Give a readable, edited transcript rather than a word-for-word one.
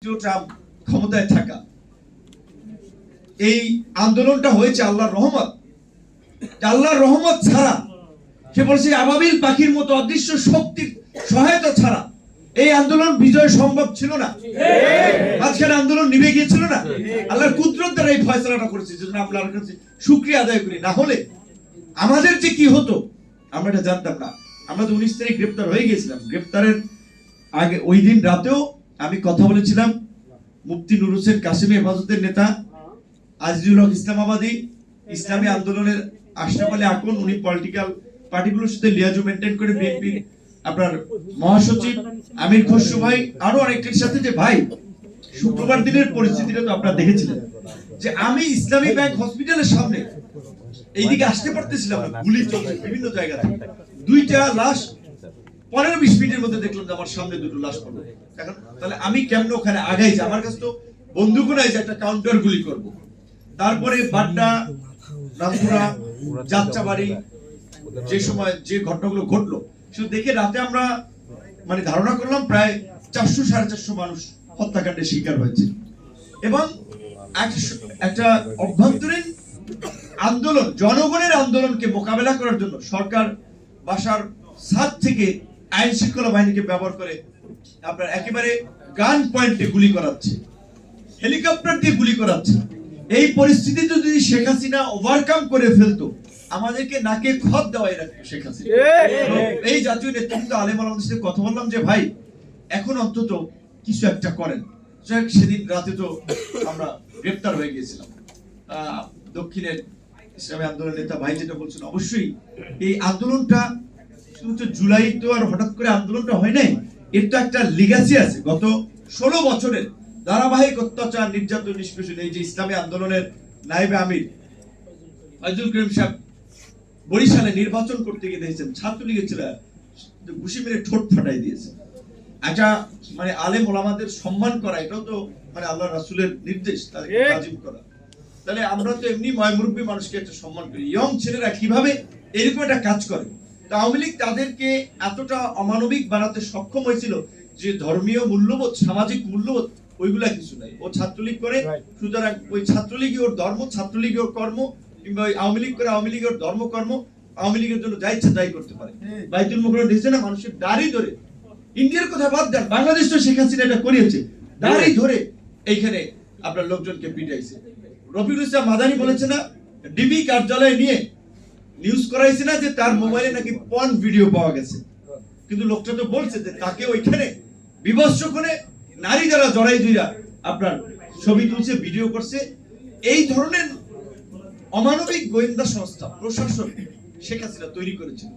ক্ষমতায় থাকা এই আন্দোলনটা হয়েছে আল্লাহর রহমত। আল্লাহর রহমত ছাড়া, সে বলছে আবাবিল পাখির মতো অদৃশ্য শক্তির সহায়তা ছাড়া এই আন্দোলন বিজয় সম্ভব ছিল না। মাঝখানে আন্দোলন নিভে গিয়েছিল না। আল্লাহর কুদরত দ্বারা এই ফয়সালাটা করেছে, যেজন্য আমরা আল্লাহর কাছে শুকরিয়া আদায় করি। না হলে আমাদের যে কি হতো আমরা এটা জানতাম না। আমরা তো 19 তারিখ গ্রেপ্তার হয়ে গিয়েছিলাম। গ্রেপ্তারের আগে ওই দিন রাতেও আমি কথা বলেছিলাম মুফতি নুর হোসেন কাসেমি হেফাজতের নেতা আজিজুল হক ইসলামাবাদী, ইসলামী আন্দোলনের আশরাফ আলী আকন, উনি পলিটিক্যাল পার্টিগুলোর সাথে লিয়াজু মেনটেন করে বিএনপি আপনার মহাসচিব আমির খসরু ভাই, আরো অনেকের সাথে, যে ভাই শুক্রবার দিনের পরিস্থিতিটা তো আপনারা দেখেছিলেন, যে আমি ইসলামী ব্যাংক হসপিটালের সামনে এইদিকে আসতে পারতেছিলাম না, গুলি চলছে বিভিন্ন জায়গা থেকে। দুইটা লাশ 15-20 মিনিটের মধ্যে দেখলাম যে আমার সামনে দুটো লাশ পড়লো। এখন তাহলে আমি কেমন ওখানে আগাই যে আমার কাছে তো বন্দুকও নাই যে একটা কাউন্টার গুলি করব। তারপরে বাড্ডা, রামপুরা, যাত্রাবাড়ি যে সময় যে ঘটনাগুলো ঘটলো, সেটা দেখে রাতে আমরা মানে ধারণা করলাম প্রায় 400-450 মানুষ হত্যাকাণ্ডের শিকার হয়েছে। এবং একটা অভ্যন্তরীণ আন্দোলন, জনগণের আন্দোলনকে মোকাবেলা করার জন্য সরকার বাসার ছাদ থেকে আইন শৃঙ্খলা বাহিনীকে ব্যবহার করে আপনার একেবারে গান পয়েন্টে গুলি করাচ্ছে, হেলিকপ্টার দিয়ে গুলি করাচ্ছে। এই পরিস্থিতিতে যদি শেখ হাসিনা ওভারকাম করে ফেলতো, আমাদেরকে নাকে খত দেওয়াই রাখতো শেখ হাসিনা। এই জাতীয় নেতৃত্ব আলেম ওলামাদের সাথে কথা বললাম যে ভাই এখন অন্তত কিছু একটা করেন। সেদিন রাতে তো আমরা গ্রেপ্তার হয়ে গিয়েছিলাম। দক্ষিণের ইসলামী আন্দোলনের নেতা ভাই যেটা বলছেন, অবশ্যই এই আন্দোলনটা শুধু জুলাই তো আর হঠাৎ করে আন্দোলনটা হয় নাই, এর তো একটা লিগাসি আছে। গত 16 বছরের ধারাবাহিক অত্যাচার, নির্যাতন, নিষ্পেষণ। এই যে ইসলামী আন্দোলনের নায়েবে আমির ফয়জুল করিম সাহেব বরিশালে নির্বাচন করতে গিয়ে দেখেছেন ছাত্রলীগের ছেলেরা ঘুষি মেরে ঠোঁট ফাটাই দিয়েছে। একটা মানে আলেম ওলামাদের সম্মান করা, এটাও তো মানে আল্লাহ রাসূলের নির্দেশ, তাদেরকে তাজিম করা। তাহলে আমরা তো এমনি মুরব্বী মানুষকে একটা সম্মান করি। ইয়ং ছেলেরা কিভাবে এরকম একটা কাজ করে, আওয়ামী লীগ তাদেরকে এতটা অমানবিক বানাতে সক্ষম হয়েছিল যে ধর্মীয় মূল্যবোধ, সামাজিক মূল্যবোধ ওইগুলা কিছু নাই। ও ছাত্রলীগ করে, সুতরাং ওই ছাত্রলীগই ওর ধর্ম, ছাত্রলীগই ওর কর্ম, কিংবা ওই আওয়ামী লীগ করে আওয়ামী লীগের ধর্ম কর্ম, আওয়ামী লীগের জন্য যা ইচ্ছা তাই করতে পারে। বাইতুল মুকাররমে দেখছে না মানুষের দাড়ি ধরে, ইন্ডিয়ার কথা বাদ দেন, বাংলাদেশ তো শেখ হাসিনা এটা করিয়েছে, দাড়ি ধরে এইখানে আপনার লোকজনকে পিটাইছে। রফিকুল ইসলাম মাদানী বলেছে না, ডিবি কার্যালয়ে নিয়ে নিউজ করাইছে না যে তার মোবাইলে নাকি পর্ন ভিডিও পাওয়া গেছে, কিন্তু লোকটা তো বলছে যে তাকে ওইখানে বিভৎস করে নারী যারা জড়াই ধইরা আপনার ছবি তুলছে, ভিডিও করছে। এই ধরনের অমানবিক গোয়েন্দা সংস্থা প্রশাসন শেখ হাসিনা তৈরি করেছিল।